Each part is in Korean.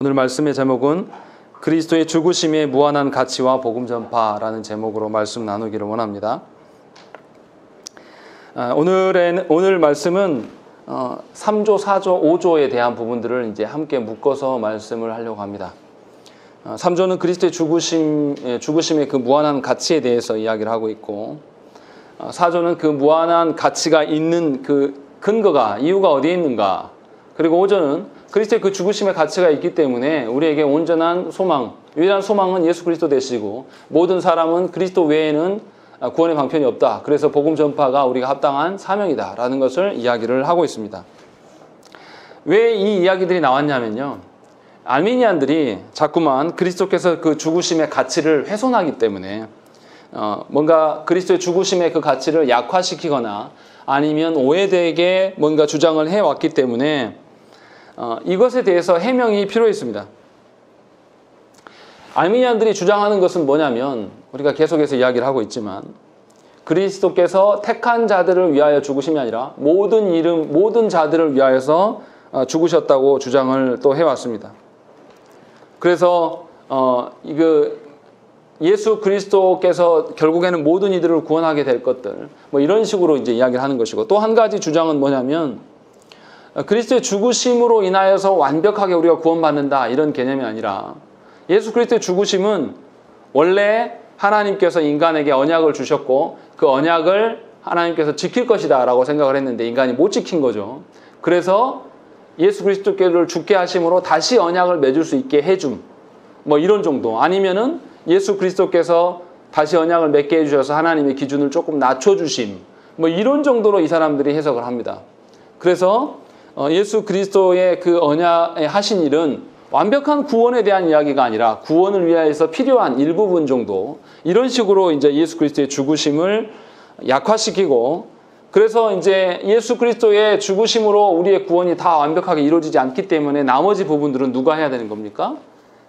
오늘 말씀의 제목은 그리스도의 죽으심의 무한한 가치와 복음 전파라는 제목으로 말씀 나누기를 원합니다. 오늘 말씀은 3조, 4조, 5조에 대한 부분들을 이제 함께 묶어서 말씀을 하려고 합니다. 3조는 그리스도의 죽으심의 그 무한한 가치에 대해서 이야기를 하고 있고, 4조는 그 무한한 가치가 있는 그 근거가, 이유가 어디에 있는가, 그리고 5조는 그리스도의 그 죽으심의 가치가 있기 때문에 우리에게 온전한 소망, 유일한 소망은 예수 그리스도 되시고 모든 사람은 그리스도 외에는 구원의 방편이 없다. 그래서 복음 전파가 우리가 합당한 사명이다 라는 것을 이야기를 하고 있습니다. 왜 이 이야기들이 나왔냐면요, 알미니안들이 자꾸만 그리스도께서 그 죽으심의 가치를 훼손하기 때문에 뭔가 그리스도의 죽으심의 그 가치를 약화시키거나 아니면 오해되게 뭔가 주장을 해왔기 때문에 이것에 대해서 해명이 필요했습니다. 알미니안들이 주장하는 것은 뭐냐면, 우리가 계속해서 이야기를 하고 있지만, 그리스도께서 택한 자들을 위하여 죽으심이 아니라 모든 자들을 위하여서 죽으셨다고 주장을 또 해왔습니다. 그래서 예수 그리스도께서 결국에는 모든 이들을 구원하게 될 것들, 뭐 이런 식으로 이제 이야기를 하는 것이고, 또 한 가지 주장은 뭐냐면, 그리스도의 죽으심으로 인하여서 완벽하게 우리가 구원받는다, 이런 개념이 아니라 예수 그리스도의 죽으심은 원래 하나님께서 인간에게 언약을 주셨고 그 언약을 하나님께서 지킬 것이다 라고 생각을 했는데 인간이 못 지킨 거죠. 그래서 예수 그리스도께를 죽게 하심으로 다시 언약을 맺을 수 있게 해줌, 뭐 이런 정도. 아니면은 예수 그리스도께서 다시 언약을 맺게 해주셔서 하나님의 기준을 조금 낮춰주심, 뭐 이런 정도로 이 사람들이 해석을 합니다. 그래서 예수 그리스도의 그 언약에 하신 일은 완벽한 구원에 대한 이야기가 아니라 구원을 위하여서 필요한 일부분 정도, 이런 식으로 이제 예수 그리스도의 죽으심을 약화시키고, 그래서 이제 예수 그리스도의 죽으심으로 우리의 구원이 다 완벽하게 이루어지지 않기 때문에 나머지 부분들은 누가 해야 되는 겁니까?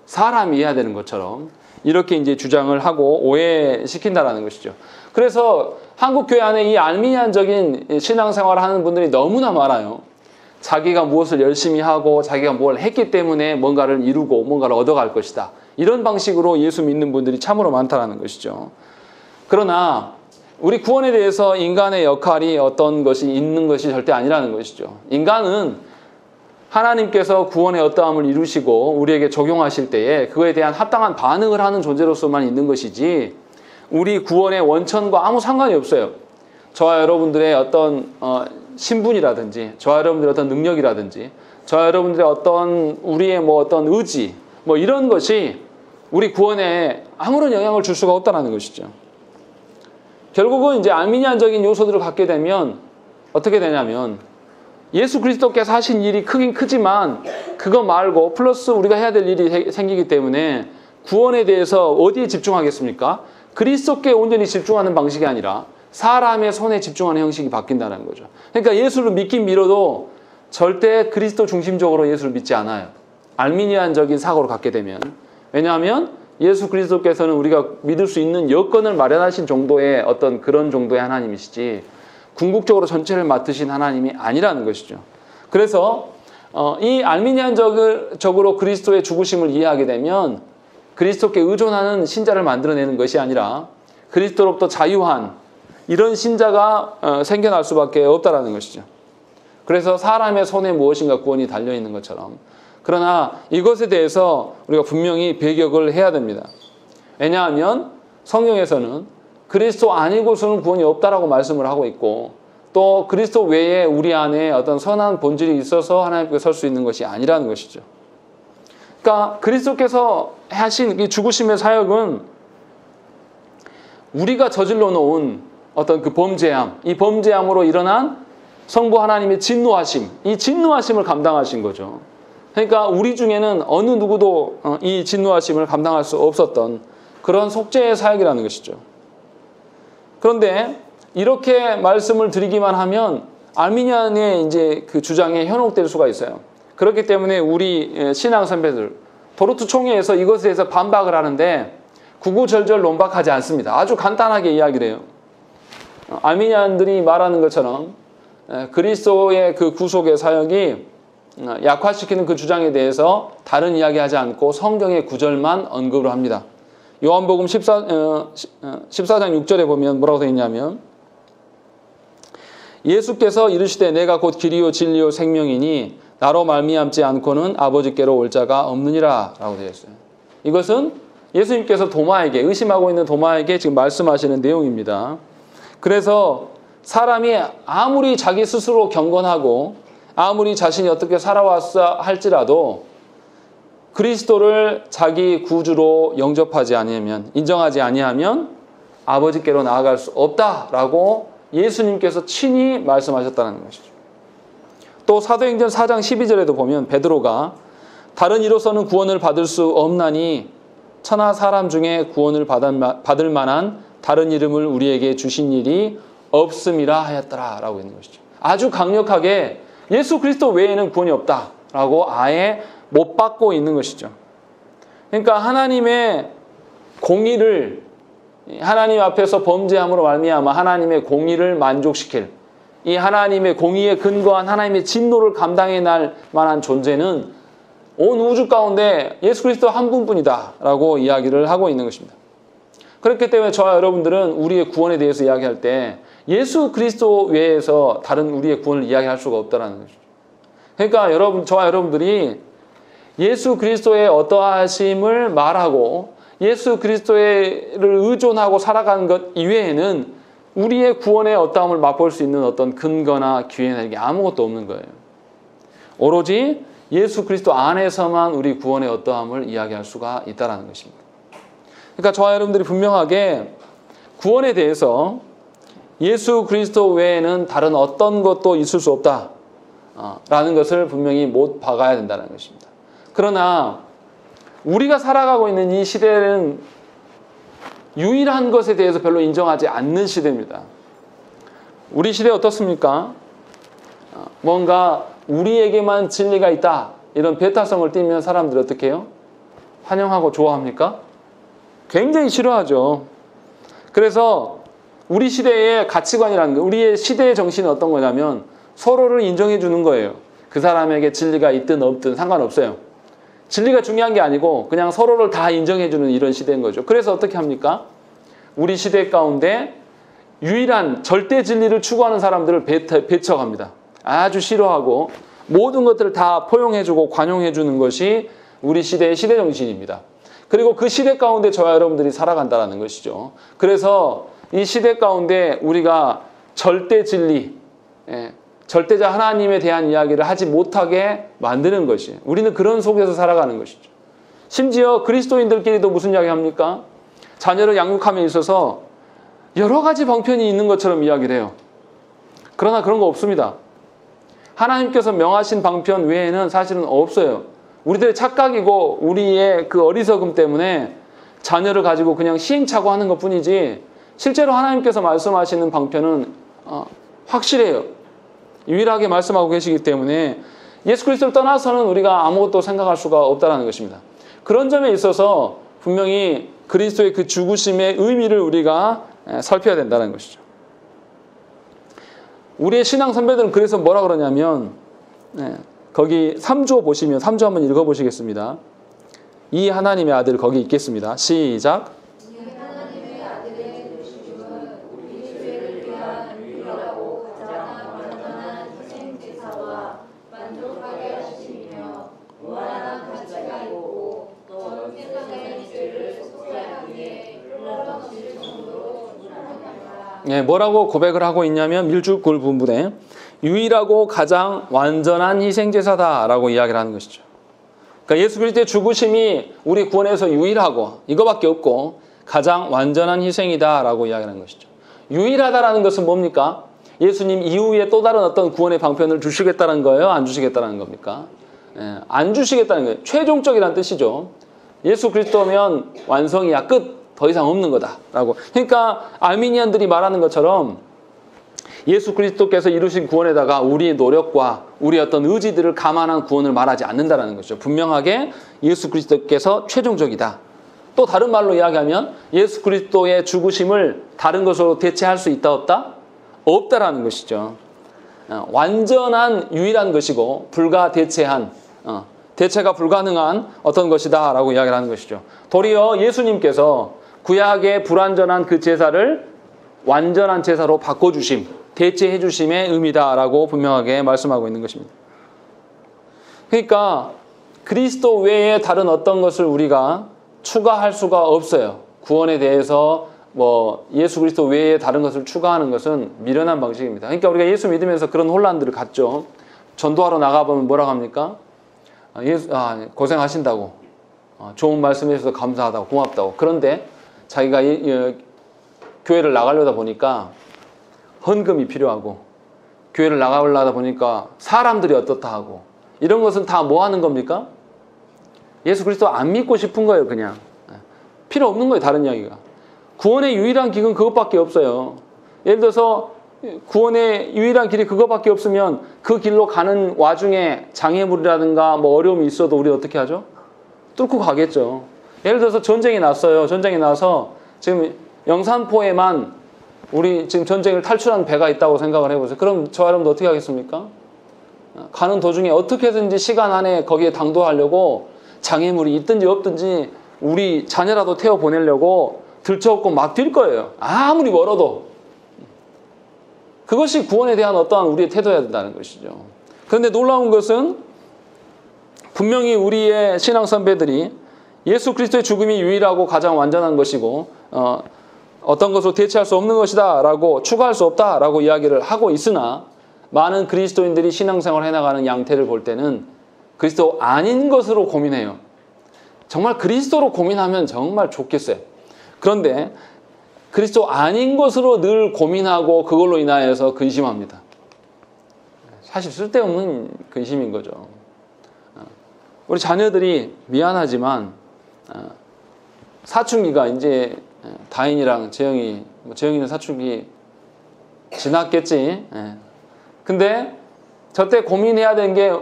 사람이 해야 되는 것처럼 이렇게 이제 주장을 하고 오해시킨다라는 것이죠. 그래서 한국 교회 안에 이 알미니안적인 신앙생활을 하는 분들이 너무나 많아요. 자기가 무엇을 열심히 하고 자기가 뭘 했기 때문에 뭔가를 이루고 뭔가를 얻어갈 것이다, 이런 방식으로 예수 믿는 분들이 참으로 많다는 것이죠. 그러나 우리 구원에 대해서 인간의 역할이 어떤 것이 있는 것이 절대 아니라는 것이죠. 인간은 하나님께서 구원의 어떠함을 이루시고 우리에게 적용하실 때에 그거에 대한 합당한 반응을 하는 존재로서만 있는 것이지, 우리 구원의 원천과 아무 상관이 없어요. 저와 여러분들의 어떤 신분이라든지, 저와 여러분들의 어떤 능력이라든지, 저와 여러분들의 어떤 우리의 뭐 어떤 의지, 뭐 이런 것이 우리 구원에 아무런 영향을 줄 수가 없다는 것이죠. 결국은 이제 알미니안적인 요소들을 갖게 되면 어떻게 되냐면, 예수 그리스도께서 하신 일이 크긴 크지만 그거 말고 플러스 우리가 해야 될 일이 생기기 때문에 구원에 대해서 어디에 집중하겠습니까? 그리스도께 온전히 집중하는 방식이 아니라 사람의 손에 집중하는 형식이 바뀐다는 거죠. 그러니까 예수를 믿긴 믿어도 절대 그리스도 중심적으로 예수를 믿지 않아요. 알미니안적인 사고를 갖게 되면. 왜냐하면 예수 그리스도께서는 우리가 믿을 수 있는 여건을 마련하신 정도의 어떤 그런 정도의 하나님이시지 궁극적으로 전체를 맡으신 하나님이 아니라는 것이죠. 그래서 이 알미니안적으로 그리스도의 죽으심을 이해하게 되면 그리스도께 의존하는 신자를 만들어내는 것이 아니라 그리스도로부터 자유한 이런 신자가 생겨날 수밖에 없다는 것이죠. 그래서 사람의 손에 무엇인가 구원이 달려있는 것처럼. 그러나 이것에 대해서 우리가 분명히 배격을 해야 됩니다. 왜냐하면 성경에서는 그리스도 아니고서는 구원이 없다라고 말씀을 하고 있고, 또 그리스도 외에 우리 안에 어떤 선한 본질이 있어서 하나님께 설 수 있는 것이 아니라는 것이죠. 그러니까 그리스도께서 하신 이 죽으심의 사역은 우리가 저질러 놓은 어떤 그 범죄함, 이 범죄함으로 일어난 성부 하나님의 진노하심, 이 진노하심을 감당하신 거죠. 그러니까 우리 중에는 어느 누구도 이 진노하심을 감당할 수 없었던 그런 속죄의 사역이라는 것이죠. 그런데 이렇게 말씀을 드리기만 하면 알미니안의 이제 그 주장에 현혹될 수가 있어요. 그렇기 때문에 우리 신앙 선배들 도르트 총회에서 이것에 대해서 반박을 하는데 구구절절 논박하지 않습니다. 아주 간단하게 이야기를 해요. 알미니안들이 말하는 것처럼 그리스도의 그 구속의 사역이 약화시키는 그 주장에 대해서 다른 이야기하지 않고 성경의 구절만 언급을 합니다. 요한복음 14장 6절에 보면 뭐라고 되어 있냐면 예수께서 이르시되 내가 곧 길이요 진리요 생명이니 나로 말미암지 않고는 아버지께로 올 자가 없느니라 라고 되어 있어요. 이것은 예수님께서 도마에게, 의심하고 있는 도마에게 지금 말씀하시는 내용입니다. 그래서 사람이 아무리 자기 스스로 경건하고 아무리 자신이 어떻게 살아왔어 할지라도 그리스도를 자기 구주로 영접하지 아니하면, 인정하지 아니하면 아버지께로 나아갈 수 없다라고 예수님께서 친히 말씀하셨다는 것이죠. 또 사도행전 4장 12절에도 보면 베드로가 다른 이로서는 구원을 받을 수 없나니 천하 사람 중에 구원을 받을 만한 다른 이름을 우리에게 주신 일이 없음이라 하였더라 라고 있는 것이죠. 아주 강력하게 예수 그리스도 외에는 구원이 없다라고 아예 못 받고 있는 것이죠. 그러니까 하나님의 공의를, 하나님 앞에서 범죄함으로 말미암아 하나님의 공의를 만족시킬, 이 하나님의 공의에 근거한 하나님의 진노를 감당해 날 만한 존재는 온 우주 가운데 예수 그리스도 한 분뿐이다 라고 이야기를 하고 있는 것입니다. 그렇기 때문에 저와 여러분들은 우리의 구원에 대해서 이야기할 때 예수 그리스도 외에서 다른 우리의 구원을 이야기할 수가 없다는 것이죠. 그러니까 저와 여러분들이 예수 그리스도의 어떠하심을 말하고 예수 그리스도를 의존하고 살아가는 것 이외에는 우리의 구원의 어떠함을 맛볼 수 있는 어떤 근거나 기회나 이게 아무것도 없는 거예요. 오로지 예수 그리스도 안에서만 우리 구원의 어떠함을 이야기할 수가 있다는 것입니다. 그러니까 저와 여러분들이 분명하게 구원에 대해서 예수 그리스도 외에는 다른 어떤 것도 있을 수 없다라는 것을 분명히 못 박아야 된다는 것입니다. 그러나 우리가 살아가고 있는 이 시대는 유일한 것에 대해서 별로 인정하지 않는 시대입니다. 우리 시대 어떻습니까? 뭔가 우리에게만 진리가 있다 이런 배타성을 띠면 사람들이 어떻게 해요? 환영하고 좋아합니까? 굉장히 싫어하죠. 그래서 우리 시대의 가치관이라는 거, 우리의 시대의 정신은 어떤 거냐면 서로를 인정해 주는 거예요. 그 사람에게 진리가 있든 없든 상관없어요. 진리가 중요한 게 아니고 그냥 서로를 다 인정해 주는 이런 시대인 거죠. 그래서 어떻게 합니까? 우리 시대 가운데 유일한 절대 진리를 추구하는 사람들을 배척합니다. 아주 싫어하고 모든 것들을 다 포용해 주고 관용해 주는 것이 우리 시대의 시대 정신입니다. 그리고 그 시대 가운데 저와 여러분들이 살아간다는 것이죠. 그래서 이 시대 가운데 우리가 절대 진리, 절대자 하나님에 대한 이야기를 하지 못하게 만드는 것이, 우리는 그런 속에서 살아가는 것이죠. 심지어 그리스도인들끼리도 무슨 이야기 합니까? 자녀를 양육함에 있어서 여러 가지 방편이 있는 것처럼 이야기를 해요. 그러나 그런 거 없습니다. 하나님께서 명하신 방편 외에는 사실은 없어요. 우리들의 착각이고 우리의 그 어리석음 때문에 자녀를 가지고 그냥 시행착오하는 것뿐이지 실제로 하나님께서 말씀하시는 방편은 확실해요. 유일하게 말씀하고 계시기 때문에 예수 그리스도를 떠나서는 우리가 아무것도 생각할 수가 없다는 것입니다. 그런 점에 있어서 분명히 그리스도의 그 죽으심의 의미를 우리가 살펴야 된다는 것이죠. 우리의 신앙 선배들은 그래서 뭐라 그러냐면 거기 3조 보시면 3조 한번 읽어보시겠습니다. 이 하나님의 아들 거기 있겠습니다. 시작. 뭐라고 고백을 하고 있냐면 밀주골 부분에 유일하고 가장 완전한 희생제사다라고 이야기를 하는 것이죠. 그러니까 예수 그리스도의 죽으심이 우리 구원에서 유일하고 이거밖에 없고 가장 완전한 희생이다라고 이야기하는 것이죠. 유일하다라는 것은 뭡니까? 예수님 이후에 또 다른 어떤 구원의 방편을 주시겠다는 거예요? 안 주시겠다는 겁니까? 안 주시겠다는 거예요. 최종적이라는 뜻이죠. 예수 그리스도면 완성이야, 끝. 더 이상 없는 거다라고. 그러니까 아르미니안들이 말하는 것처럼 예수 그리스도께서 이루신 구원에다가 우리의 노력과 우리의 어떤 의지들을 감안한 구원을 말하지 않는다는 것이죠. 분명하게 예수 그리스도께서 최종적이다. 또 다른 말로 이야기하면 예수 그리스도의 죽으심을 다른 것으로 대체할 수 있다 없다? 없다라는 것이죠. 완전한 유일한 것이고 불가대체한 대체가 불가능한 어떤 것이다 라고 이야기를 하는 것이죠. 도리어 예수님께서 구약의 불완전한 그 제사를 완전한 제사로 바꿔주심, 대체해 주심의 의미다라고 분명하게 말씀하고 있는 것입니다. 그러니까 그리스도 외에 다른 어떤 것을 우리가 추가할 수가 없어요. 구원에 대해서 예수 그리스도 외에 다른 것을 추가하는 것은 미련한 방식입니다. 그러니까 우리가 예수 믿으면서 그런 혼란들을 갖죠. 전도하러 나가보면 뭐라고 합니까? 고생하신다고, 좋은 말씀 해주셔서 감사하다고, 고맙다고. 그런데 자기가 교회를 나가려다 보니까 헌금이 필요하고, 교회를 나가려다 보니까 사람들이 어떻다 하고, 이런 것은 다 뭐 하는 겁니까? 예수 그리스도 안 믿고 싶은 거예요. 그냥 필요 없는 거예요. 다른 이야기가. 구원의 유일한 길은 그것밖에 없어요. 예를 들어서 구원의 유일한 길이 그것밖에 없으면 그 길로 가는 와중에 장애물이라든가 어려움이 있어도 우리 어떻게 하죠? 뚫고 가겠죠. 예를 들어서 전쟁이 났어요. 전쟁이 나서 지금 영산포에만 우리 지금 전쟁을 탈출한 배가 있다고 생각을 해보세요. 그럼 저 여러분도 어떻게 하겠습니까? 가는 도중에 어떻게든지 시간 안에 거기에 당도하려고 장애물이 있든지 없든지 우리 자녀라도 태워 보내려고 들쳐업고 막 뛸 거예요. 아무리 멀어도. 그것이 구원에 대한 어떠한 우리의 태도여야 된다는 것이죠. 그런데 놀라운 것은 분명히 우리의 신앙 선배들이 예수 그리스도의 죽음이 유일하고 가장 완전한 것이고 어떤 것으로 대체할 수 없는 것이다 라고 추가할 수 없다 라고 이야기를 하고 있으나 많은 그리스도인들이 신앙생활을 해나가는 양태를 볼 때는 그리스도 아닌 것으로 고민해요. 정말 그리스도로 고민하면 정말 좋겠어요. 그런데 그리스도 아닌 것으로 늘 고민하고 그걸로 인하여서 근심합니다. 사실 쓸데없는 근심인 거죠. 우리 자녀들이 미안하지만 사춘기가 이제 다인이랑 재영이는 사춘기 지났겠지. 근데 저때 고민해야 되는 게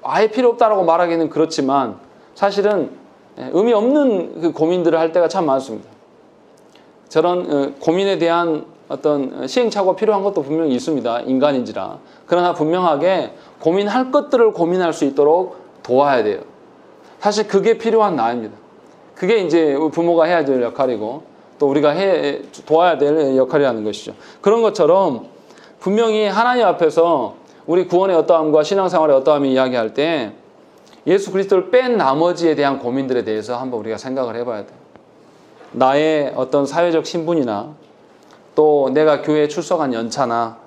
아예 필요 없다라고 말하기는 그렇지만 사실은 의미 없는 그 고민들을 할 때가 참 많습니다. 저런 고민에 대한 어떤 시행착오가 필요한 것도 분명히 있습니다. 인간인지라. 그러나 분명하게 고민할 것들을 고민할 수 있도록 도와야 돼요. 사실 그게 필요한 나이입니다. 그게 이제 부모가 해야 될 역할이고 또 우리가 도와야 될 역할이라는 것이죠. 그런 것처럼 분명히 하나님 앞에서 우리 구원의 어떠함과 신앙생활의 어떠함을 이야기할 때 예수 그리스도를 뺀 나머지에 대한 고민들에 대해서 한번 우리가 생각을 해봐야 돼요. 나의 어떤 사회적 신분이나 또 내가 교회에 출석한 연차나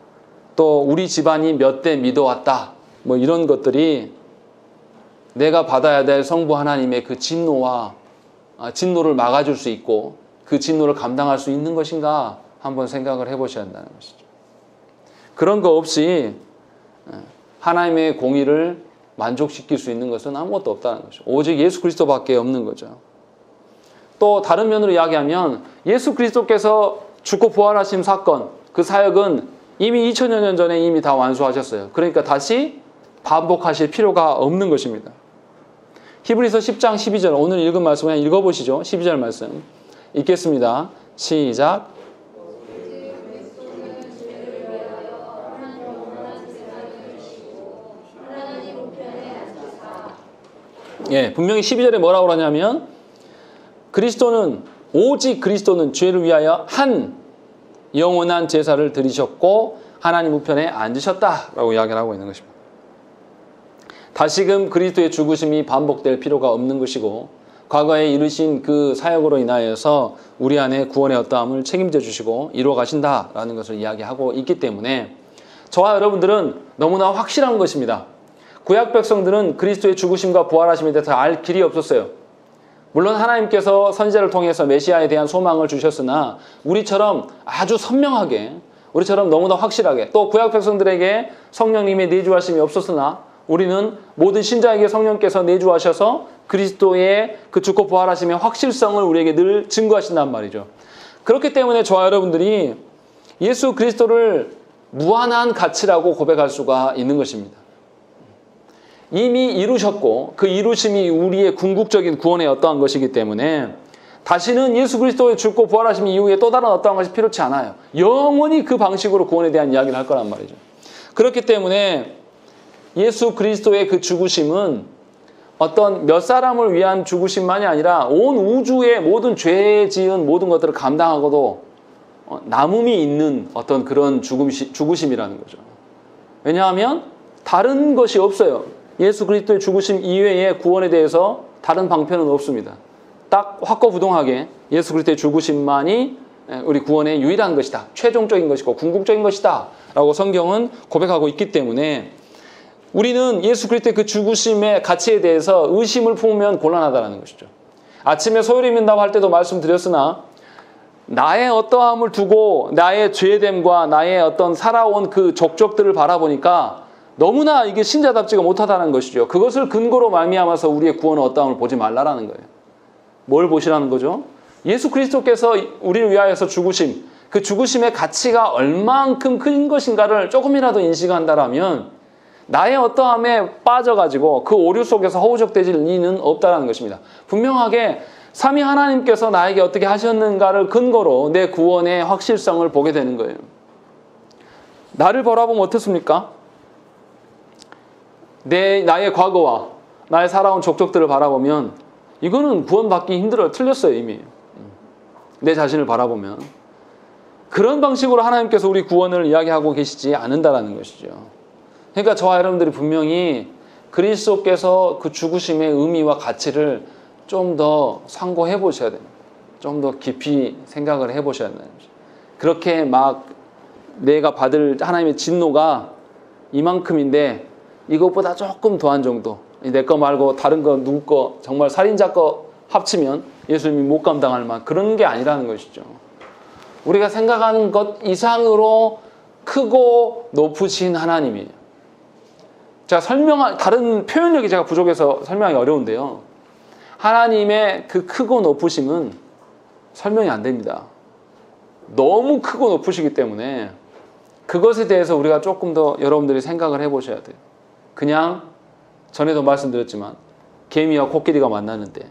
또 우리 집안이 몇 대 믿어왔다 이런 것들이 내가 받아야 될 성부 하나님의 그 진노를 막아줄 수 있고 그 진노를 감당할 수 있는 것인가 한번 생각을 해보셔야 한다는 것이죠. 그런 거 없이 하나님의 공의를 만족시킬 수 있는 것은 아무것도 없다는 거죠. 오직 예수 그리스도밖에 없는 거죠. 또 다른 면으로 이야기하면 예수 그리스도께서 죽고 부활하신 사건, 그 사역은 이미 2000여 년 전에 이미 다 완수하셨어요. 그러니까 다시 반복하실 필요가 없는 것입니다. 히브리서 10장 12절 오늘 읽은 말씀 그냥 읽어보시죠. 12절 말씀 읽겠습니다. 시작. 분명히 12절에 뭐라고 그러냐면 오직 그리스도는 죄를 위하여 한 영원한 제사를 드리셨고 하나님 우편에 앉으셨다라고 이야기를 하고 있는 것입니다. 다시금 그리스도의 죽으심이 반복될 필요가 없는 것이고 과거에 이루신 그 사역으로 인하여서 우리 안에 구원의 어떠함을 책임져 주시고 이루어 가신다라는 것을 이야기하고 있기 때문에 저와 여러분들은 너무나 확실한 것입니다. 구약 백성들은 그리스도의 죽으심과 부활하심에 대해서 알 길이 없었어요. 물론 하나님께서 선지자를 통해서 메시아에 대한 소망을 주셨으나 우리처럼 아주 선명하게 우리처럼 너무나 확실하게 또 구약 백성들에게 성령님의 내주하심이 없었으나 우리는 모든 신자에게 성령께서 내주하셔서 그리스도의 그 죽고 부활하심의 확실성을 우리에게 늘 증거하신단 말이죠. 그렇기 때문에 저와 여러분들이 예수 그리스도를 무한한 가치라고 고백할 수가 있는 것입니다. 이미 이루셨고 그 이루심이 우리의 궁극적인 구원의 어떠한 것이기 때문에 다시는 예수 그리스도의 죽고 부활하심 이후에 또 다른 어떠한 것이 필요치 않아요. 영원히 그 방식으로 구원에 대한 이야기를 할 거란 말이죠. 그렇기 때문에 예수 그리스도의 그 죽으심은 어떤 몇 사람을 위한 죽으심만이 아니라 온 우주의 모든 죄 지은 모든 것들을 감당하고도 남음이 있는 어떤 그런 죽으심이라는 거죠. 왜냐하면 다른 것이 없어요. 예수 그리스도의 죽으심 이외에 구원에 대해서 다른 방편은 없습니다. 딱 확고부동하게 예수 그리스도의 죽으심만이 우리 구원의 유일한 것이다. 최종적인 것이고 궁극적인 것이다. 라고 성경은 고백하고 있기 때문에 우리는 예수 그리스도의 그 죽으심의 가치에 대해서 의심을 품으면 곤란하다는 것이죠. 아침에 소요리 민답할 때도 말씀드렸으나 나의 어떠함을 두고 나의 죄됨과 나의 어떤 살아온 그 족적들을 바라보니까 너무나 이게 신자답지가 못하다는 것이죠. 그것을 근거로 말미암아서 우리의 구원의 어떠함을 보지 말라라는 거예요. 뭘 보시라는 거죠? 예수 그리스도께서 우리를 위하여서 죽으심, 그 죽으심의 가치가 얼만큼 큰 것인가를 조금이라도 인식한다라면 나의 어떠함에 빠져가지고 그 오류 속에서 허우적대질 리는 없다는 것입니다. 분명하게 삼위 하나님께서 나에게 어떻게 하셨는가를 근거로 내 구원의 확실성을 보게 되는 거예요. 나를 바라보면 어떻습니까? 나의 과거와 나의 살아온 족적들을 바라보면 이거는 구원받기 힘들어요. 틀렸어요, 이미. 내 자신을 바라보면. 그런 방식으로 하나님께서 우리 구원을 이야기하고 계시지 않는다는 것이죠. 그러니까 저와 여러분들이 분명히 그리스도께서 그 죽으심의 의미와 가치를 좀 더 상고해 보셔야 됩니다. 좀 더 깊이 생각을 해 보셔야 된다는 거죠. 그렇게 막 내가 받을 하나님의 진노가 이만큼인데 이것보다 조금 더한 정도, 내 거 말고 다른 거 누구 거 정말 살인자 거 합치면 예수님이 못 감당할 만 그런 게 아니라는 것이죠. 우리가 생각하는 것 이상으로 크고 높으신 하나님이에요. 제가 다른 표현력이 제가 부족해서 설명하기 어려운데요. 하나님의 그 크고 높으심은 설명이 안 됩니다. 너무 크고 높으시기 때문에 그것에 대해서 우리가 조금 더 여러분들이 생각을 해보셔야 돼요. 그냥 전에도 말씀드렸지만 개미와 코끼리가 만나는데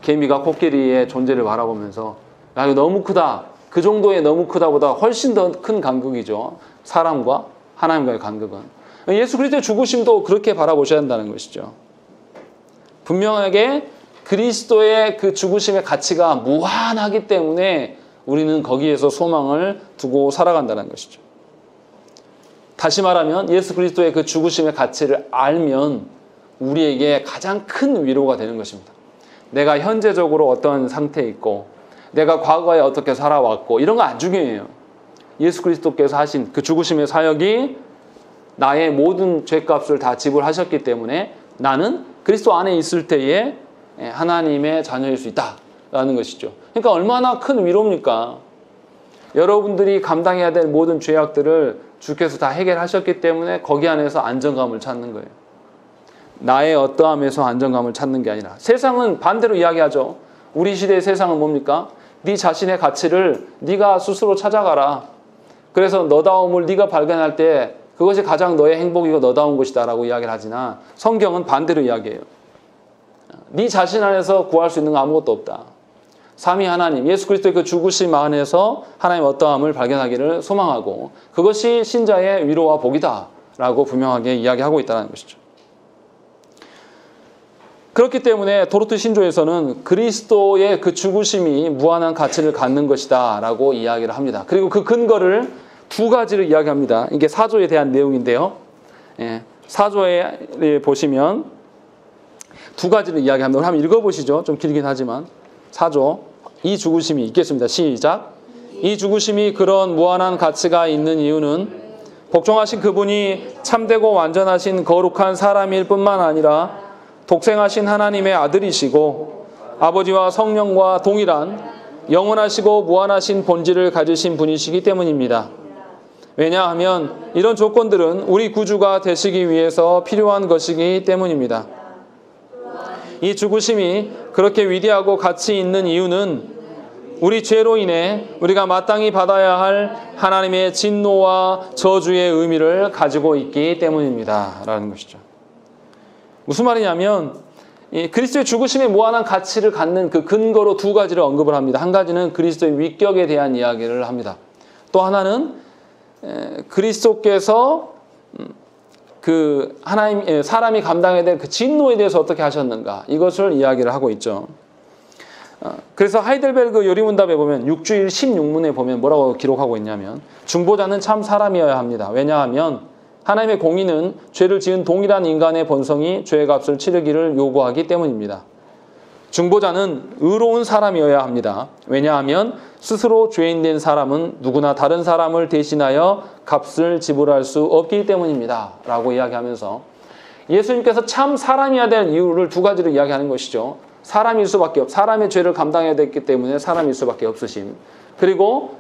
개미가 코끼리의 존재를 바라보면서 야, 이거 너무 크다. 그 정도의 너무 크다보다 훨씬 더 큰 간극이죠. 사람과 하나님과의 간극은. 예수 그리스도의 죽으심도 그렇게 바라보셔야 한다는 것이죠. 분명하게 그리스도의 그 죽으심의 가치가 무한하기 때문에 우리는 거기에서 소망을 두고 살아간다는 것이죠. 다시 말하면 예수 그리스도의 그 죽으심의 가치를 알면 우리에게 가장 큰 위로가 되는 것입니다. 내가 현재적으로 어떤 상태에 있고 내가 과거에 어떻게 살아왔고 이런 거 안 중요해요. 예수 그리스도께서 하신 그 죽으심의 사역이 나의 모든 죄값을 다 지불하셨기 때문에 나는 그리스도 안에 있을 때에 하나님의 자녀일 수 있다라는 것이죠. 그러니까 얼마나 큰 위로입니까? 여러분들이 감당해야 될 모든 죄악들을 주께서 다 해결하셨기 때문에 거기 안에서 안정감을 찾는 거예요. 나의 어떠함에서 안정감을 찾는 게 아니라 세상은 반대로 이야기하죠. 우리 시대의 세상은 뭡니까? 네 자신의 가치를 네가 스스로 찾아가라. 그래서 너다움을 네가 발견할 때 그것이 가장 너의 행복이고 너다운 것이다 라고 이야기를 하지만 성경은 반대로 이야기해요. 네 자신 안에서 구할 수 있는 거 아무것도 없다. 삼위 하나님, 예수 그리스도의 그 죽으심 안에서 하나님의 어떠함을 발견하기를 소망하고 그것이 신자의 위로와 복이다 라고 분명하게 이야기하고 있다는 것이죠. 그렇기 때문에 도르트 신조에서는 그리스도의 그 죽으심이 무한한 가치를 갖는 것이다 라고 이야기를 합니다. 그리고 그 근거를 두 가지를 이야기합니다. 이게 사조에 대한 내용인데요. 사조에 보시면 두 가지를 이야기합니다. 오늘 한번 읽어보시죠. 좀 길긴 하지만 사조 이 죽으심이 있겠습니다. 시작. 이 죽으심이 그런 무한한 가치가 있는 이유는 복종하신 그분이 참되고 완전하신 거룩한 사람일 뿐만 아니라 독생하신 하나님의 아들이시고 아버지와 성령과 동일한 영원하시고 무한하신 본질을 가지신 분이시기 때문입니다. 왜냐하면 이런 조건들은 우리 구주가 되시기 위해서 필요한 것이기 때문입니다. 이 죽으심이 그렇게 위대하고 가치 있는 이유는 우리 죄로 인해 우리가 마땅히 받아야 할 하나님의 진노와 저주의 의미를 가지고 있기 때문입니다. 라는 것이죠. 무슨 말이냐면 이 그리스도의 죽으심에 무한한 가치를 갖는 그 근거로 두 가지를 언급을 합니다. 한 가지는 그리스도의 위격에 대한 이야기를 합니다. 또 하나는 그리스도께서 그 하나님 사람이 감당해야 될 그 진노에 대해서 어떻게 하셨는가, 이것을 이야기를 하고 있죠. 그래서 하이델베르그 요리문답에 보면 6주일 16문에 보면 뭐라고 기록하고 있냐면, 중보자는 참 사람이어야 합니다. 왜냐하면 하나님의 공의는 죄를 지은 동일한 인간의 본성이 죄의 값을 치르기를 요구하기 때문입니다. 중보자는 의로운 사람이어야 합니다. 왜냐하면 스스로 죄인 된 사람은 누구나 다른 사람을 대신하여 값을 지불할 수 없기 때문입니다. 라고 이야기하면서 예수님께서 참 사람이어야 될 이유를 두 가지로 이야기하는 것이죠. 사람의 죄를 감당해야 됐기 때문에 사람일 수밖에 없으심. 그리고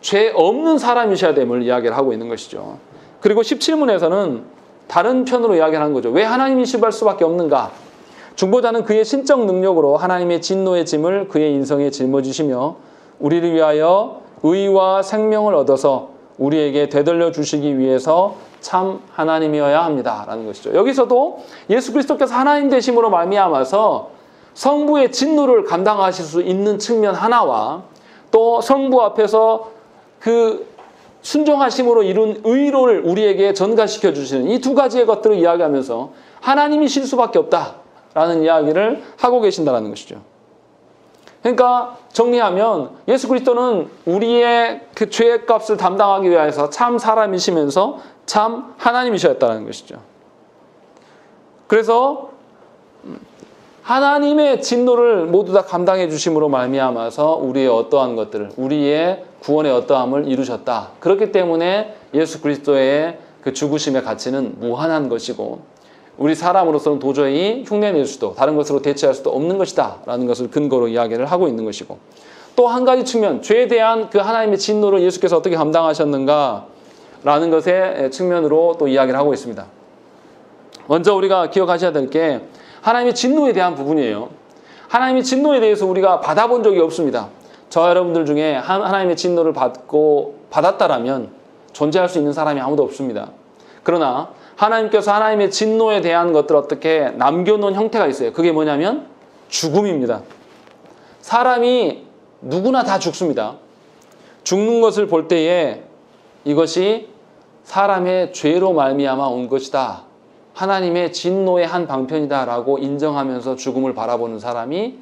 죄 없는 사람이셔야 됨을 이야기를 하고 있는 것이죠. 그리고 17문에서는 다른 편으로 이야기를 하는 거죠. 왜 하나님이 심할 수밖에 없는가? 중보자는 그의 신적 능력으로 하나님의 진노의 짐을 그의 인성에 짊어지시며 우리를 위하여 의와 생명을 얻어서 우리에게 되돌려 주시기 위해서 참 하나님이어야 합니다. 라는 것이죠. 여기서도 예수 그리스도께서 하나님 되심으로 말미암아서 성부의 진노를 감당하실 수 있는 측면 하나와, 또 성부 앞에서 그 순종하심으로 이룬 의로를 우리에게 전가시켜 주시는 이 두 가지의 것들을 이야기하면서 하나님이 실 수밖에 없다라는 이야기를 하고 계신다는 것이죠. 그러니까 정리하면 예수 그리스도는 우리의 그 죄의 값을 담당하기 위해서 참 사람이시면서 참 하나님이셨다는 것이죠. 그래서 하나님의 진노를 모두 다 감당해 주심으로 말미암아서 우리의 어떠한 것들을, 우리의 구원의 어떠함을 이루셨다. 그렇기 때문에 예수 그리스도의 그 죽으심의 가치는 무한한 것이고 우리 사람으로서는 도저히 흉내낼 수도 다른 것으로 대체할 수도 없는 것이다 라는 것을 근거로 이야기를 하고 있는 것이고, 또 한 가지 측면, 죄에 대한 그 하나님의 진노를 예수께서 어떻게 감당하셨는가 라는 것의 측면으로 또 이야기를 하고 있습니다. 먼저 우리가 기억하셔야 될 게 하나님의 진노에 대한 부분이에요. 하나님의 진노에 대해서 우리가 받아본 적이 없습니다. 저 여러분들 중에 하나님의 진노를 받았다라면 존재할 수 있는 사람이 아무도 없습니다. 그러나 하나님께서 하나님의 진노에 대한 것들을 어떻게 남겨놓은 형태가 있어요. 그게 뭐냐면 죽음입니다. 사람이 누구나 다 죽습니다. 죽는 것을 볼 때에 이것이 사람의 죄로 말미암아 온 것이다, 하나님의 진노의 한 방편이다라고 인정하면서 죽음을 바라보는 사람이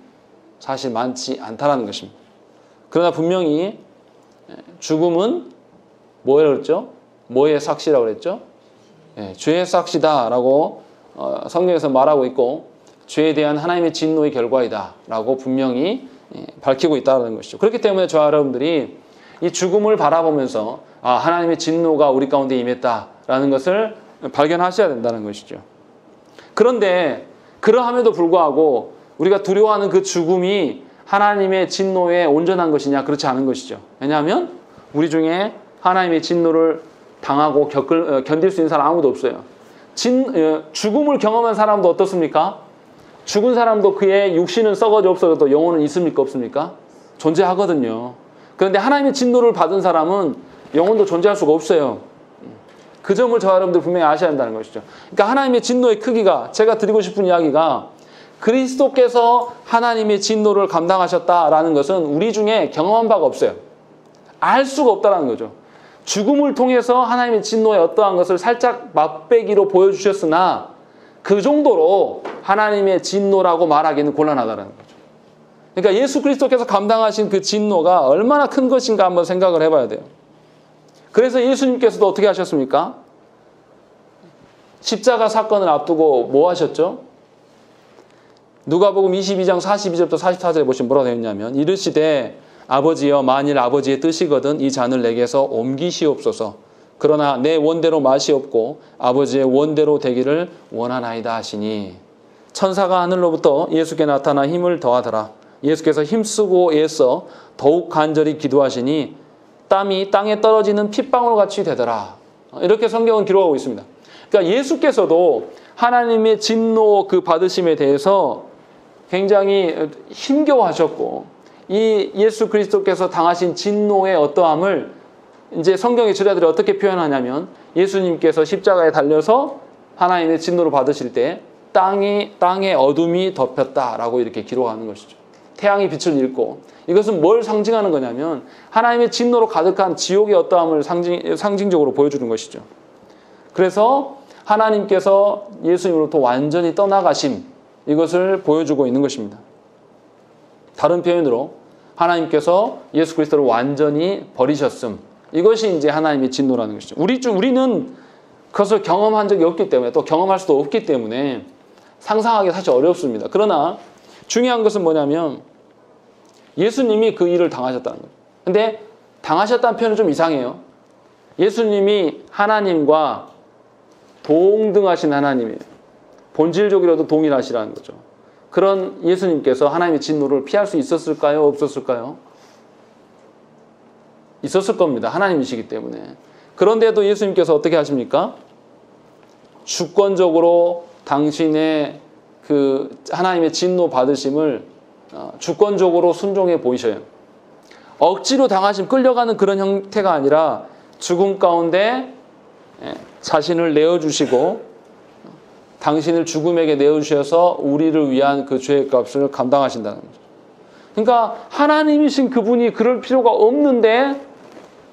사실 많지 않다라는 것입니다. 그러나 분명히 죽음은 뭐라고 그랬죠? 뭐의 삭시라고 그랬죠? 죄의 삭시다라고 성경에서 말하고 있고, 죄에 대한 하나님의 진노의 결과이다라고 분명히 밝히고 있다는 것이죠. 그렇기 때문에 저와 여러분들이 이 죽음을 바라보면서 하나님의 진노가 우리 가운데 임했다라는 것을 발견하셔야 된다는 것이죠. 그런데 그러함에도 불구하고 우리가 두려워하는 그 죽음이 하나님의 진노에 온전한 것이냐? 그렇지 않은 것이죠. 왜냐하면 우리 중에 하나님의 진노를 당하고 견딜 수 있는 사람 아무도 없어요. 죽음을 경험한 사람도 어떻습니까? 죽은 사람도 그의 육신은 썩어져 없어져도 영혼은 있습니까? 없습니까? 존재하거든요. 그런데 하나님의 진노를 받은 사람은 영혼도 존재할 수가 없어요. 그 점을 저와 여러분들 분명히 아셔야 한다는 것이죠. 그러니까 하나님의 진노의 크기가, 제가 드리고 싶은 이야기가 그리스도께서 하나님의 진노를 감당하셨다라는 것은 우리 중에 경험한 바가 없어요. 알 수가 없다는 거죠. 죽음을 통해서 하나님의 진노의 어떠한 것을 살짝 맛배기로 보여주셨으나 그 정도로 하나님의 진노라고 말하기는 곤란하다는 거죠. 그러니까 예수 그리스도께서 감당하신 그 진노가 얼마나 큰 것인가 한번 생각을 해봐야 돼요. 그래서 예수님께서도 어떻게 하셨습니까? 십자가 사건을 앞두고 뭐 하셨죠? 누가복음 22장 42절부터 44절에 보시면 뭐라고 되어 있냐면, 이르시되 아버지여, 만일 아버지의 뜻이거든 이 잔을 내게서 옮기시옵소서. 그러나 내 원대로 마시옵고 아버지의 원대로 되기를 원하나이다 하시니, 천사가 하늘로부터 예수께 나타나 힘을 더하더라. 예수께서 힘쓰고 애써 더욱 간절히 기도하시니 땀이 땅에 떨어지는 핏방울같이 되더라. 이렇게 성경은 기록하고 있습니다. 그러니까 예수께서도 하나님의 진노 그 받으심에 대해서 굉장히 힘겨워하셨고, 이 예수 그리스도께서 당하신 진노의 어떠함을 이제 성경의 저자들이 어떻게 표현하냐면, 예수님께서 십자가에 달려서 하나님의 진노를 받으실 때 땅에 어둠이 덮였다라고 이렇게 기록하는 것이죠. 태양이 빛을 잃고, 이것은 뭘 상징하는 거냐면 하나님의 진노로 가득한 지옥의 어떠함을 상징적으로 보여주는 것이죠. 그래서 하나님께서 예수님으로부터 완전히 떠나가심, 이것을 보여주고 있는 것입니다. 다른 표현으로 하나님께서 예수 그리스도를 완전히 버리셨음, 이것이 이제 하나님의 진노라는 것이죠. 우리는 그것을 경험한 적이 없기 때문에, 또 경험할 수도 없기 때문에 상상하기 사실 어렵습니다. 그러나 중요한 것은 뭐냐면 예수님이 그 일을 당하셨다는 거예요. 근데 당하셨다는 표현은 좀 이상해요. 예수님이 하나님과 동등하신 하나님이에요. 본질적으로도 동일하시라는 거죠. 그런 예수님께서 하나님의 진노를 피할 수 있었을까요? 없었을까요? 있었을 겁니다. 하나님이시기 때문에. 그런데도 예수님께서 어떻게 하십니까? 주권적으로 당신의 그 하나님의 진노 받으심을 주권적으로 순종해 보이셔요. 억지로 당하심, 끌려가는 그런 형태가 아니라 죽음 가운데 자신을 내어주시고 당신을 죽음에게 내어주셔서 우리를 위한 그 죄의 값을 감당하신다는 거죠. 그러니까 하나님이신 그분이 그럴 필요가 없는데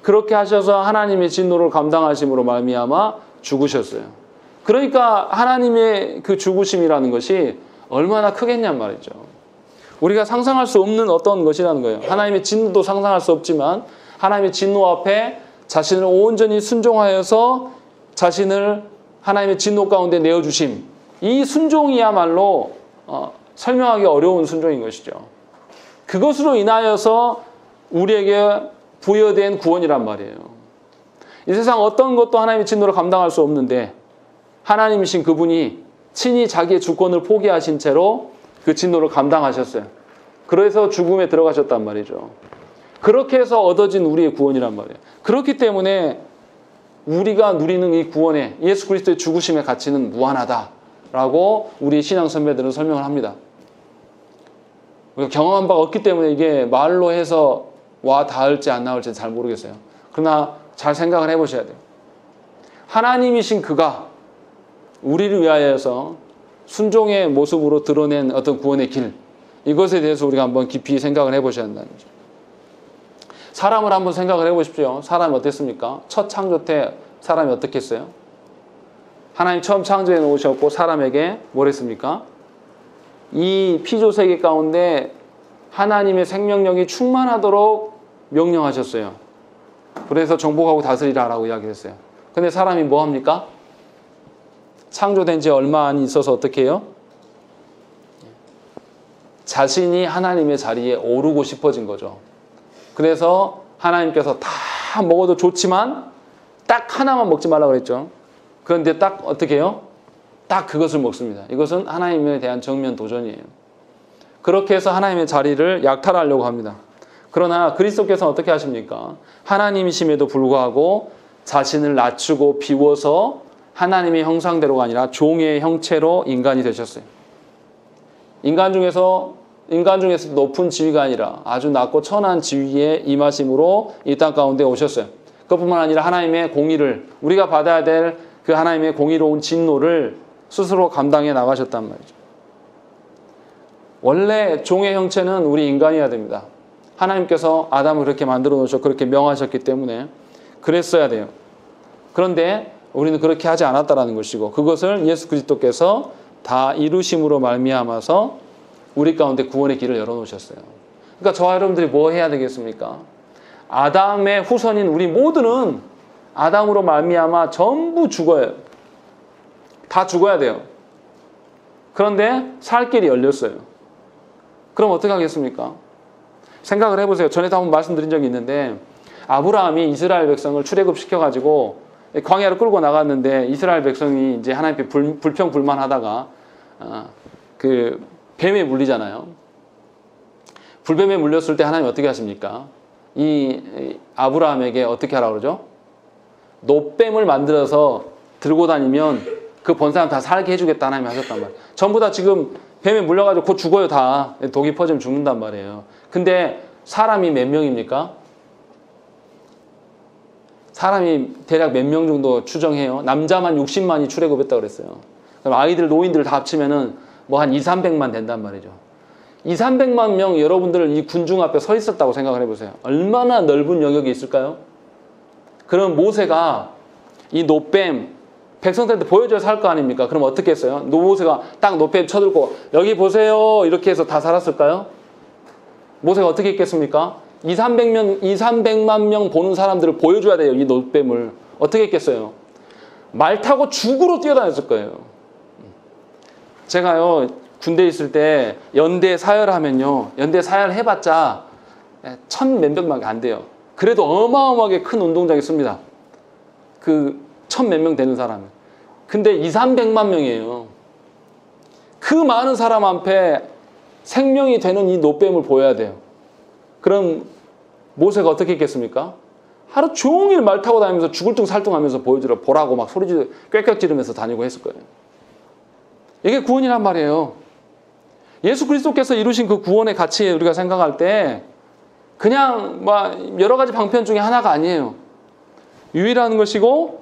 그렇게 하셔서 하나님의 진노를 감당하심으로 말미암아 죽으셨어요. 그러니까 하나님의 그 죽으심이라는 것이 얼마나 크겠냔 말이죠. 우리가 상상할 수 없는 어떤 것이라는 거예요. 하나님의 진노도 상상할 수 없지만 하나님의 진노 앞에 자신을 온전히 순종하여서 자신을 하나님의 진노 가운데 내어주심, 이 순종이야말로 설명하기 어려운 순종인 것이죠. 그것으로 인하여서 우리에게 부여된 구원이란 말이에요. 이 세상 어떤 것도 하나님의 진노를 감당할 수 없는데 하나님이신 그분이 친히 자기의 주권을 포기하신 채로 그 진노를 감당하셨어요. 그래서 죽음에 들어가셨단 말이죠. 그렇게 해서 얻어진 우리의 구원이란 말이에요. 그렇기 때문에 우리가 누리는 이 구원에 예수 그리스도의 죽으심의 가치는 무한하다라고 우리 신앙 선배들은 설명을 합니다. 우리가 경험한 바가 없기 때문에 이게 말로 해서 와 닿을지 안 닿을지 잘 모르겠어요. 그러나 잘 생각을 해보셔야 돼요. 하나님이신 그가 우리를 위하여서 순종의 모습으로 드러낸 어떤 구원의 길, 이것에 대해서 우리가 한번 깊이 생각을 해보셔야 한다는 거죠. 사람을 한번 생각을 해보십시오. 사람이 어땠습니까? 첫 창조 때 사람이 어떻게 했어요? 하나님 처음 창조해 놓으셨고 사람에게 뭘 했습니까? 이 피조세계 가운데 하나님의 생명력이 충만하도록 명령하셨어요. 그래서 정복하고 다스리라라고 이야기했어요. 근데 사람이 뭐 합니까? 창조된 지 얼마 안 있어서 어떻게 해요? 자신이 하나님의 자리에 오르고 싶어진 거죠. 그래서 하나님께서 다 먹어도 좋지만 딱 하나만 먹지 말라고 그랬죠. 그런데 딱 어떻게 해요? 딱 그것을 먹습니다. 이것은 하나님에 대한 정면 도전이에요. 그렇게 해서 하나님의 자리를 약탈하려고 합니다. 그러나 그리스도께서는 어떻게 하십니까? 하나님이심에도 불구하고 자신을 낮추고 비워서 하나님의 형상대로가 아니라 종의 형체로 인간이 되셨어요. 인간 중에서 높은 지위가 아니라 아주 낮고 천한 지위에 임하심으로 이 땅 가운데 오셨어요. 그것뿐만 아니라 하나님의 공의를, 우리가 받아야 될 그 하나님의 공의로운 진노를 스스로 감당해 나가셨단 말이죠. 원래 종의 형체는 우리 인간이어야 됩니다. 하나님께서 아담을 그렇게 만들어 놓으셨고 그렇게 명하셨기 때문에 그랬어야 돼요. 그런데 우리는 그렇게 하지 않았다라는 것이고, 그것을 예수 그리스도께서 다 이루심으로 말미암아서 우리 가운데 구원의 길을 열어놓으셨어요. 그러니까 저와 여러분들이 뭐 해야 되겠습니까? 아담의 후손인 우리 모두는 아담으로 말미암아 전부 죽어요. 다 죽어야 돼요. 그런데 살 길이 열렸어요. 그럼 어떻게 하겠습니까? 생각을 해보세요. 전에도 한번 말씀드린 적이 있는데 아브라함이 이스라엘 백성을 출애굽시켜가지고 광야로 끌고 나갔는데 이스라엘 백성이 이제 하나님께 불평불만하다가 그 뱀에 물리잖아요. 불뱀에 물렸을 때 하나님 어떻게 하십니까? 이 아브라함에게 어떻게 하라고 그러죠? 노뱀을 만들어서 들고 다니면 그 본 사람 다 살게 해주겠다 하나님이 하셨단 말이에요. 전부 다 지금 뱀에 물려가지고 곧 죽어요. 다 독이 퍼지면 죽는단 말이에요. 근데 사람이 몇 명입니까? 사람이 대략 몇 명 정도 추정해요? 남자만 60만이 출애굽했다고 그랬어요. 그럼 아이들, 노인들 다 합치면은 뭐 한 200~300만 된단 말이죠. 200~300만 명 여러분들 이 군중 앞에 서 있었다고 생각을 해보세요. 얼마나 넓은 영역이 있을까요? 그럼 모세가 이 노뱀 백성들한테 보여줘서 할 거 아닙니까? 그럼 어떻게 했어요? 모세가 딱 노뱀 쳐들고 여기 보세요 이렇게 해서 다 살았을까요? 모세가 어떻게 했겠습니까? 200~300만 명 보는 사람들을 보여줘야 돼요. 이 노뱀을. 어떻게 했겠어요? 말 타고 죽으로 뛰어다녔을 거예요. 제가요 군대에 있을 때 연대 사열하면요, 연대 사열 해봤자 1000몇백 명밖에 안 돼요. 그래도 어마어마하게 큰 운동장이 씁니다. 그 1000몇 명 되는 사람. 근데 200~300만 명이에요. 그 많은 사람 앞에 생명이 되는 이 노뱀을 보여야 돼요. 그럼 모세가 어떻게 했겠습니까? 하루 종일 말 타고 다니면서 죽을 둥 살둥하면서 보라고 막 소리 꽥꽥 지르면서 다니고 했을 거예요. 이게 구원이란 말이에요. 예수 그리스도께서 이루신 그 구원의 가치 우리가 생각할 때 그냥 막 여러 가지 방편 중에 하나가 아니에요. 유일한 것이고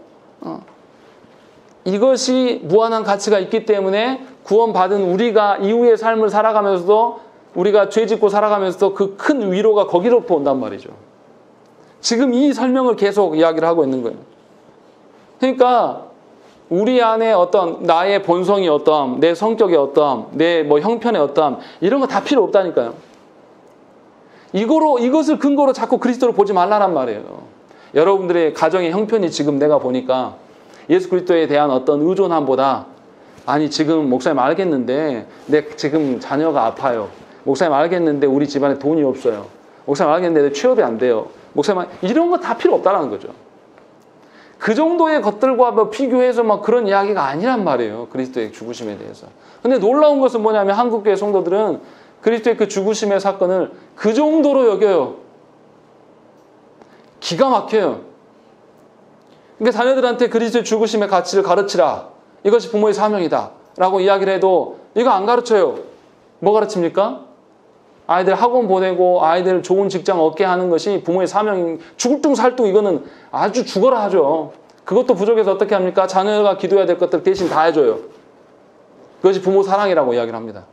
이것이 무한한 가치가 있기 때문에 구원받은 우리가 이후의 삶을 살아가면서도 우리가 죄 짓고 살아가면서도 그 큰 위로가 거기로부터 온단 말이죠. 지금 이 설명을 계속 이야기를 하고 있는 거예요. 그러니까 우리 안에 어떤 나의 본성이 어떠함, 내 성격의 어떠함, 내 뭐 형편의 어떠함 이런 거 다 필요 없다니까요. 이것을 근거로 자꾸 그리스도를 보지 말라란 말이에요. 여러분들의 가정의 형편이 지금 내가 보니까 예수 그리스도에 대한 어떤 의존함보다 아니 지금 목사님 알겠는데 내 지금 자녀가 아파요. 목사님 알겠는데 우리 집안에 돈이 없어요. 목사님 알겠는데 내 취업이 안 돼요. 목사님 이런 거 다 필요 없다는 거죠. 그 정도의 것들과 뭐 비교해서 막 그런 이야기가 아니란 말이에요. 그리스도의 죽으심에 대해서. 근데 놀라운 것은 뭐냐면 한국교회 성도들은 그리스도의 그 죽으심의 사건을 그 정도로 여겨요. 기가 막혀요. 그러니까 자녀들한테 그리스도의 죽으심의 가치를 가르치라. 이것이 부모의 사명이다. 라고 이야기를 해도 이거 안 가르쳐요. 뭐 가르칩니까? 아이들 학원 보내고 아이들 좋은 직장 얻게 하는 것이 부모의 사명인 죽을 둥 살 둥 이거는 아주 죽어라 하죠. 그것도 부족해서 어떻게 합니까? 자녀가 기도해야 될 것들 대신 다 해줘요. 그것이 부모 사랑이라고 이야기를 합니다.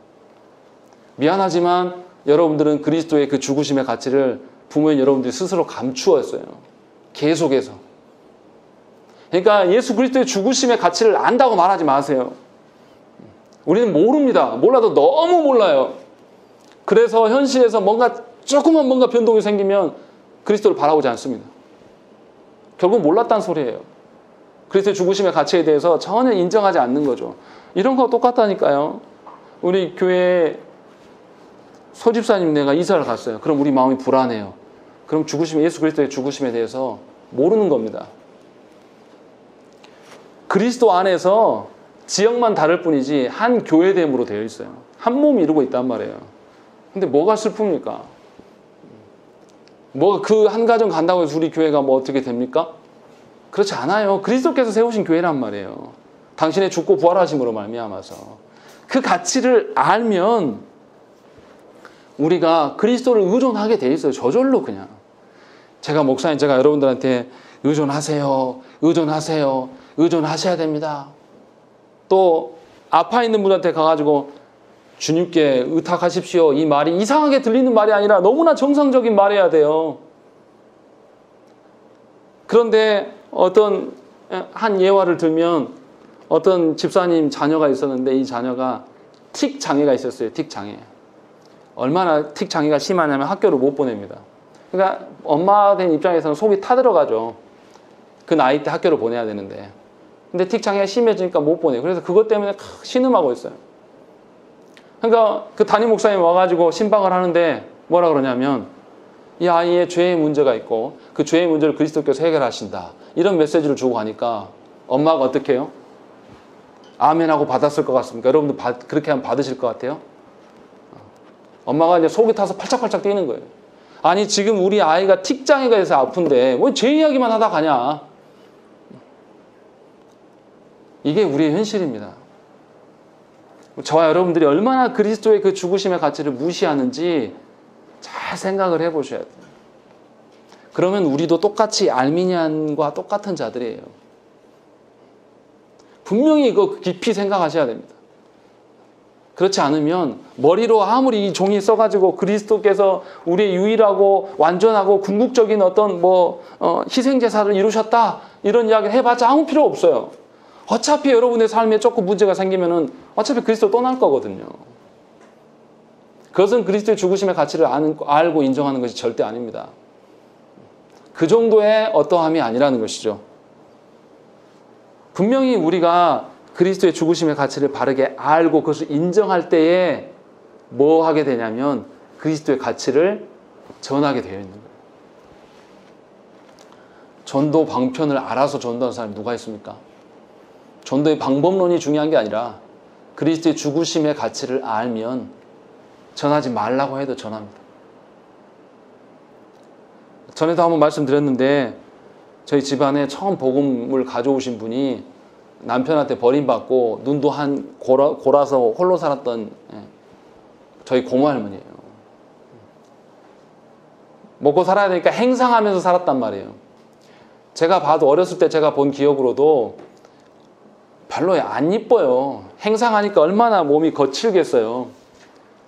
미안하지만 여러분들은 그리스도의 그 죽으심의 가치를 부모인 여러분들이 스스로 감추었어요. 계속해서. 그러니까 예수 그리스도의 죽으심의 가치를 안다고 말하지 마세요. 우리는 모릅니다. 몰라도 너무 몰라요. 그래서 현실에서 조그만 뭔가 변동이 생기면 그리스도를 바라보지 않습니다. 결국 몰랐다는 소리예요. 그리스도의 죽으심의 가치에 대해서 전혀 인정하지 않는 거죠. 이런 거 똑같다니까요. 우리 교회 소집사님 내가 이사를 갔어요. 그럼 우리 마음이 불안해요. 그럼 예수 그리스도의 죽으심에 대해서 모르는 겁니다. 그리스도 안에서 지역만 다를 뿐이지 한 교회됨으로 되어 있어요. 한 몸이 이루고 있단 말이에요. 근데 뭐가 슬픕니까? 뭐 그 한 가정 간다고 해서 우리 교회가 뭐 어떻게 됩니까? 그렇지 않아요. 그리스도께서 세우신 교회란 말이에요. 당신의 죽고 부활하심으로 말미암아서 그 가치를 알면 우리가 그리스도를 의존하게 돼 있어요. 저절로 그냥. 제가 목사님 제가 여러분들한테 의존하세요. 의존하셔야 됩니다. 또 아파 있는 분한테 가가지고 주님께 의탁하십시오. 이 말이 이상하게 들리는 말이 아니라 너무나 정상적인 말이어야 돼요. 그런데 어떤 한 예화를 들면 어떤 집사님 자녀가 있었는데 이 자녀가 틱 장애가 있었어요. 틱 장애. 얼마나 틱 장애가 심하냐면 학교를 못 보냅니다. 그러니까 엄마 된 입장에서는 속이 타들어가죠. 그 나이 때 학교를 보내야 되는데. 근데 틱 장애가 심해지니까 못 보내요. 그래서 그것 때문에 신음하고 있어요. 그러니까 그 담임 목사님 와가지고 신방을 하는데 뭐라 그러냐면 이 아이의 죄의 문제가 있고 그 죄의 문제를 그리스도께서 해결하신다. 이런 메시지를 주고 가니까 엄마가 어떻게 해요? 아멘하고 받았을 것 같습니까? 여러분들 그렇게 하면 받으실 것 같아요? 엄마가 이제 속이 타서 팔짝팔짝 뛰는 거예요. 아니 지금 우리 아이가 틱장애가 돼서 아픈데 왜 제 이야기만 하다 가냐? 이게 우리의 현실입니다. 저와 여러분들이 얼마나 그리스도의 그 죽으심의 가치를 무시하는지 잘 생각을 해보셔야 돼요. 그러면 우리도 똑같이 알미니안과 똑같은 자들이에요. 분명히 이거 깊이 생각하셔야 됩니다. 그렇지 않으면 머리로 아무리 이 종이 써가지고 그리스도께서 우리의 유일하고 완전하고 궁극적인 어떤 희생제사를 이루셨다 이런 이야기를 해봤자 아무 필요 없어요. 어차피 여러분의 삶에 조금 문제가 생기면은 어차피 그리스도 떠날 거거든요. 그것은 그리스도의 죽으심의 가치를 알고 인정하는 것이 절대 아닙니다. 그 정도의 어떠함이 아니라는 것이죠. 분명히 우리가 그리스도의 죽으심의 가치를 바르게 알고 그것을 인정할 때에 뭐 하게 되냐면 그리스도의 가치를 전하게 되어 있는 거예요. 전도 방편을 알아서 전도하는 사람이 누가 있습니까? 전도의 방법론이 중요한 게 아니라 그리스도의 죽으심의 가치를 알면 전하지 말라고 해도 전합니다. 전에도 한번 말씀드렸는데 저희 집안에 처음 복음을 가져오신 분이 남편한테 버림받고 눈도 골아서 홀로 살았던 저희 고모 할머니예요. 먹고 살아야 되니까 행상하면서 살았단 말이에요. 제가 봐도 어렸을 때 제가 본 기억으로도 별로 안 이뻐요. 행상하니까 얼마나 몸이 거칠겠어요.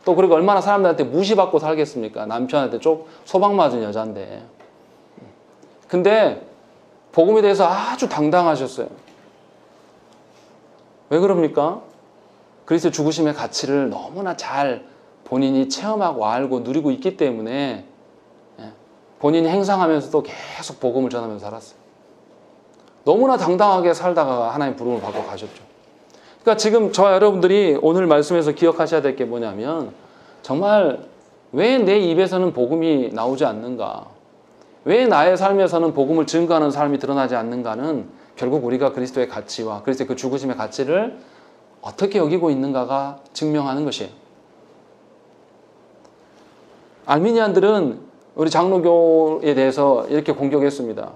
또 그리고 얼마나 사람들한테 무시받고 살겠습니까? 남편한테 소방 맞은 여잔데. 근데 복음에 대해서 아주 당당하셨어요. 왜 그럽니까? 그리스도의 죽으심의 가치를 너무나 잘 본인이 체험하고 알고 누리고 있기 때문에 본인이 행상하면서도 계속 복음을 전하면서 살았어요. 너무나 당당하게 살다가 하나님 부름을 받고 가셨죠. 그러니까 지금 저와 여러분들이 오늘 말씀에서 기억하셔야 될 게 뭐냐면 정말 왜 내 입에서는 복음이 나오지 않는가? 왜 나의 삶에서는 복음을 증거하는 삶이 드러나지 않는가는 결국 우리가 그리스도의 가치와 그리스도의 그 죽으심의 가치를 어떻게 여기고 있는가가 증명하는 것이에요. 알미니안들은 우리 장로교에 대해서 이렇게 공격했습니다.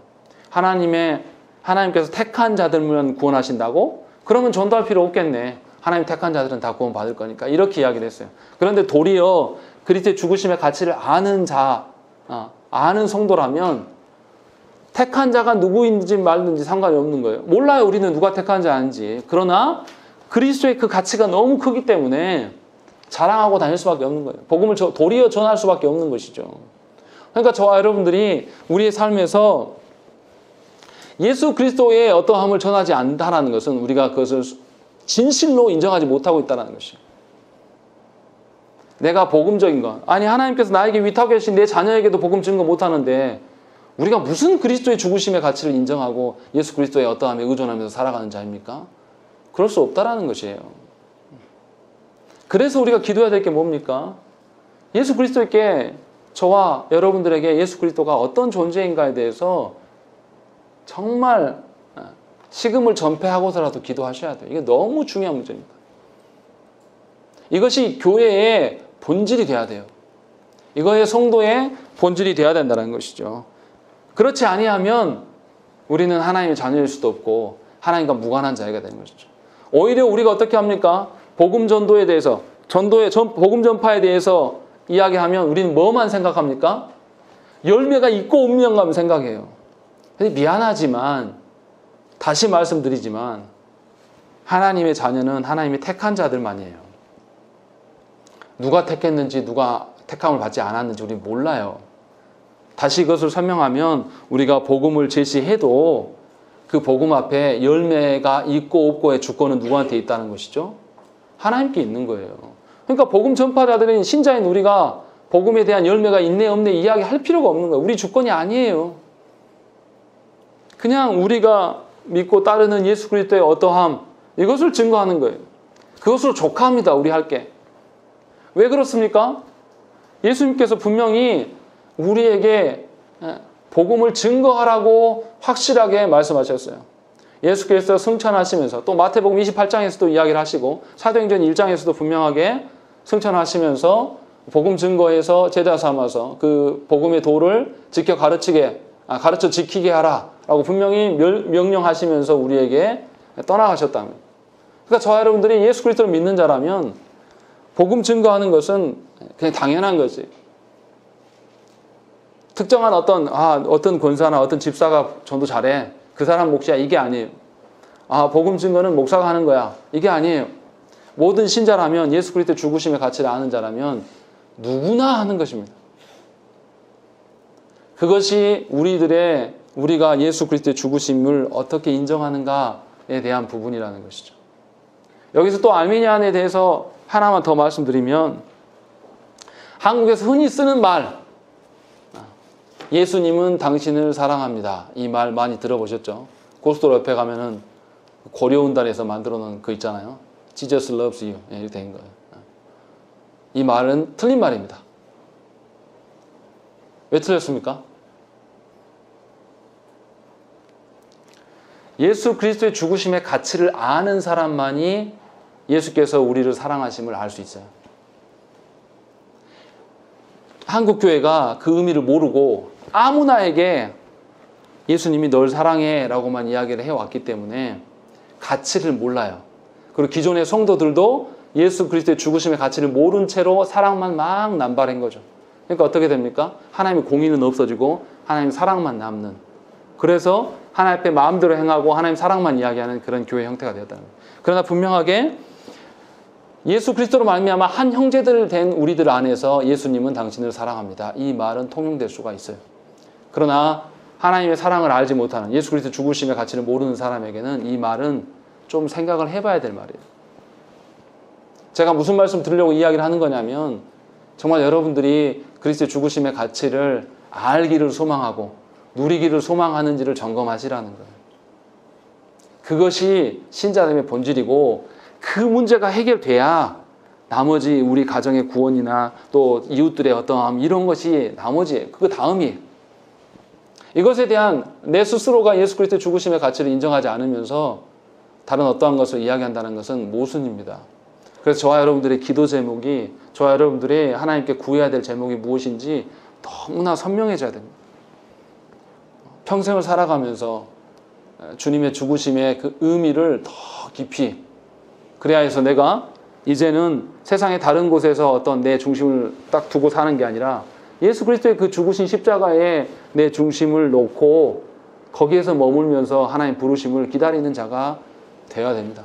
하나님께서 택한 자들만 구원하신다고? 그러면 전도할 필요 없겠네. 하나님 택한 자들은 다 구원 받을 거니까. 이렇게 이야기를 했어요. 그런데 도리어 그리스도의 죽으심의 가치를 아는 성도라면 택한 자가 누구인지 말든지 상관이 없는 거예요. 몰라요, 우리는 누가 택한지 아는지. 그러나 그리스도의 그 가치가 너무 크기 때문에 자랑하고 다닐 수밖에 없는 거예요. 복음을 도리어 전할 수밖에 없는 것이죠. 그러니까 저와 여러분들이 우리의 삶에서 예수 그리스도의 어떠함을 전하지 않는다는 것은 우리가 그것을 진실로 인정하지 못하고 있다는 것이에요. 내가 복음적인 것. 아니, 하나님께서 나에게 위탁 계신 내 자녀에게도 복음 증거 못하는데 우리가 무슨 그리스도의 죽으심의 가치를 인정하고 예수 그리스도의 어떠함에 의존하면서 살아가는 자입니까? 그럴 수 없다라는 것이에요. 그래서 우리가 기도해야 될 게 뭡니까? 예수 그리스도께 저와 여러분들에게 예수 그리스도가 어떤 존재인가에 대해서 정말 식음을 전폐하고서라도 기도하셔야 돼요. 이게 너무 중요한 문제입니다. 이것이 교회의 본질이 돼야 돼요. 이거의 성도의 본질이 돼야 된다는 것이죠. 그렇지 아니하면 우리는 하나님의 자녀일 수도 없고 하나님과 무관한 자가 되는 것이죠. 오히려 우리가 어떻게 합니까? 복음 전도에 대해서, 복음 전파에 대해서 이야기하면 우리는 뭐만 생각합니까? 열매가 있고 없는가만 생각해요. 미안하지만, 다시 말씀드리지만 하나님의 자녀는 하나님이 택한 자들만이에요. 누가 택했는지 누가 택함을 받지 않았는지 우리는 몰라요. 다시 그것을 설명하면 우리가 복음을 제시해도 그 복음 앞에 열매가 있고 없고의 주권은 누구한테 있다는 것이죠? 하나님께 있는 거예요. 그러니까 복음 전파자들인 신자인 우리가 복음에 대한 열매가 있네 없네 이야기할 필요가 없는 거예요. 우리 주권이 아니에요. 그냥 우리가 믿고 따르는 예수 그리스도의 어떠함 이것을 증거하는 거예요. 그것으로 족합니다. 우리 할 게. 왜 그렇습니까? 예수님께서 분명히 우리에게 복음을 증거하라고 확실하게 말씀하셨어요. 예수께서 승천하시면서 또 마태복음 28장에서도 이야기를 하시고 사도행전 1장에서도 분명하게 승천하시면서 복음 증거해서 제자 삼아서 그 복음의 도를 가르쳐 지키게 하라라고 분명히 명령하시면서 우리에게 떠나가셨다면. 그러니까 저와 여러분들이 예수 그리스도를 믿는 자라면 복음 증거하는 것은 그냥 당연한 거지. 특정한 어떤 권사나 어떤 집사가 전도 잘해. 그 사람 몫이야. 이게 아니에요. 복음 증거는 목사가 하는 거야. 이게 아니에요. 모든 신자라면, 예수 그리스도의 죽으심의 가치를 아는 자라면 누구나 하는 것입니다. 그것이 우리가 예수 그리스도의 죽으심을 어떻게 인정하는가에 대한 부분이라는 것이죠. 여기서 또 아르미니안에 대해서 하나만 더 말씀드리면, 한국에서 흔히 쓰는 말, 예수님은 당신을 사랑합니다. 이 말 많이 들어보셨죠? 고속도로 옆에 가면은 고려운단에서 만들어 놓은 거 있잖아요. Jesus loves you. 이렇게 된 거예요. 이 말은 틀린 말입니다. 왜 틀렸습니까? 예수 그리스도의 죽으심의 가치를 아는 사람만이 예수께서 우리를 사랑하심을 알 수 있어요. 한국 교회가 그 의미를 모르고 아무나에게 예수님이 널 사랑해 라고만 이야기를 해왔기 때문에 가치를 몰라요. 그리고 기존의 성도들도 예수 그리스도의 죽으심의 가치를 모른 채로 사랑만 막 남발한 거죠. 그러니까 어떻게 됩니까? 하나님의 공의는 없어지고 하나님의 사랑만 남는, 그래서 하나님 앞에 마음대로 행하고 하나님 사랑만 이야기하는 그런 교회 형태가 되었다는 거예요. 그러나 분명하게 예수 그리스도로 말미암아 한 형제들 된 우리들 안에서 예수님은 당신을 사랑합니다. 이 말은 통용될 수가 있어요. 그러나 하나님의 사랑을 알지 못하는, 예수 그리스도 죽으심의 가치를 모르는 사람에게는 이 말은 좀 생각을 해봐야 될 말이에요. 제가 무슨 말씀 드리려고 이야기를 하는 거냐면, 정말 여러분들이 그리스도의 죽으심의 가치를 알기를 소망하고 누리기를 소망하는지를 점검하시라는 거예요. 그것이 신자됨의 본질이고, 그 문제가 해결돼야 나머지 우리 가정의 구원이나 또 이웃들의 어떠함, 이런 것이 나머지 그 다음이에요. 이것에 대한 내 스스로가 예수 그리스도의 죽으심의 가치를 인정하지 않으면서 다른 어떠한 것을 이야기한다는 것은 모순입니다. 그래서 저와 여러분들의 기도 제목이, 저와 여러분들이 하나님께 구해야 될 제목이 무엇인지 너무나 선명해져야 됩니다. 평생을 살아가면서 주님의 죽으심의 그 의미를 더 깊이, 그래야 해서 내가 이제는 세상의 다른 곳에서 어떤 내 중심을 딱 두고 사는 게 아니라 예수 그리스도의 그 죽으신 십자가에 내 중심을 놓고 거기에서 머물면서 하나님 부르심을 기다리는 자가 되어야 됩니다.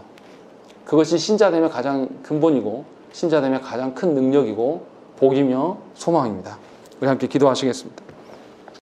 그것이 신자됨의 가장 근본이고 신자됨의 가장 큰 능력이고 복이며 소망입니다. 우리 함께 기도하시겠습니다.